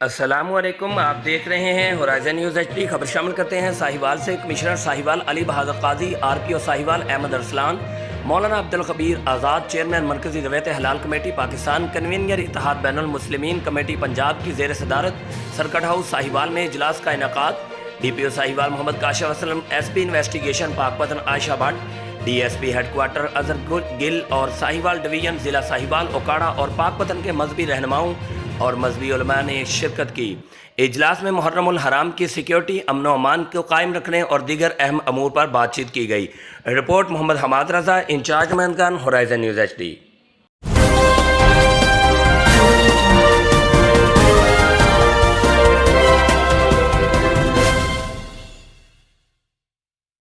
السلام علیکم، آپ دیکھ رہے ہیں ہورائزن نیوز ایچ ڈی۔ خبر شامل کرتے ہیں ساہیوال سے۔ کمشنر ساہیوال علی بہادر قاضی، R P O Sahiwal Ahmad Arsalan, مولانا عبدالخبیر آزاد، چیئرمین مرکزی رویت حلال کمیٹی پاکستان، کنوینر اتحاد بین المسلمین کمیٹی پنجاب کی زیر صدارت سرکٹ ہاؤس ساہیوال میں اجلاس کا انعقاد۔ D P O Sahiwal Muhammad Kashif Aslam, S P investigation Pakpattan Ayesha Butt, D S P headquarter Azhar Gul اور ساہیوال ڈویژن ضلع ساہیوال اوکاڑا اور پاک پتن کے مذہبی رہنماؤں اور مذہبی علماء نے شرکت کی۔ اجلاس میں محرم الحرام کی سیکیورٹی، امن و امان کو قائم رکھنے اور دیگر اہم امور پر بات چیت کی گئی۔ رپورٹ محمد حماد رضا، انچارج مینگان، ہورائزن نیوز ایچ ڈی۔